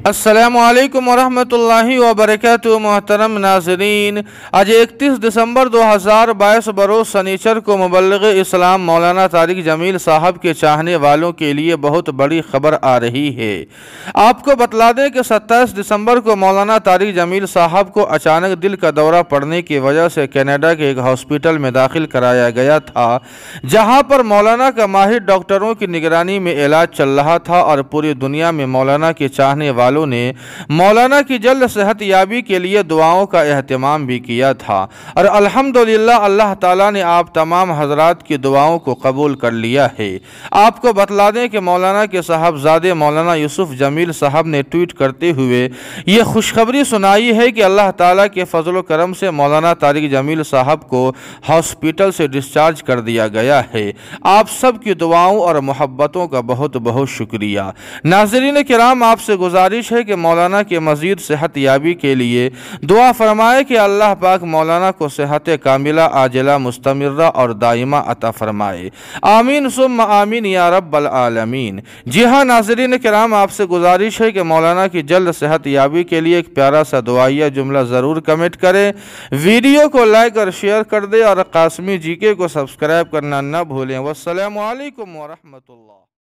अस्सलामुअलैकुम वरहमतुल्लाहि वबरकातुहू। मोहतरम नाज़रीन, आज 31 दिसंबर 2022 बरोज़ सनीचर को मुबल्लिग़ इस्लाम मौलाना तारिक जमील साहब के चाहने वालों के लिए बहुत बड़ी खबर आ रही है। आपको बतला दें कि 27 दिसंबर को मौलाना तारिक जमील साहब को अचानक दिल का दौरा पड़ने की वजह से कनाडा के एक हॉस्पिटल में दाखिल कराया गया था, जहां पर मौलाना का माहिर डॉक्टरों की निगरानी में इलाज चल रहा था और पूरी दुनिया में मौलाना के चाहने वालों ने मौलाना की जल्द सेहत याबी के लिए दुआओं का एहतमाम भी किया था। और अल्हम्दुलिल्लाह अल्लाह ताला ने आप तमाम हजरात की दुआओं को कबूल कर लिया है। आपको बतला दें कि मौलाना के साहबजादे मौलाना यूसुफ जमील साहब ने ट्वीट करते हुए ये खुशखबरी सुनाई है कि अल्लाह ताला के फजल करम से मौलाना तारिक जमील साहब को हॉस्पिटल से डिस्चार्ज कर दिया गया है। आप सब की दुआओं और मोहब्बतों का बहुत बहुत शुक्रिया। नाज़रीन किराम, आपसे गुजारिश है कि मौलाना के मज़ीद सेहत याबी के लिए दुआ फरमाए कि अल्लाह पाक मौलाना को सेहत कामिला आजिला मुस्तमिर्रा और दाइमा अता फरमाए। आमीन सुम्मा आमीन या रब्बल आलमीन। जी हाँ नाज़रीन किराम, आपसे गुजारिश है कि मौलाना की जल्द सेहत याबी के लिए एक प्यारा सा दुआइया जुमला ज़रूर कमेंट करें, वीडियो को लाइक और शेयर कर दे और कासमी जीके को सब्सक्राइब करना न भूलें। वस्सलामु अलैकुम वरहमतुल्लाह।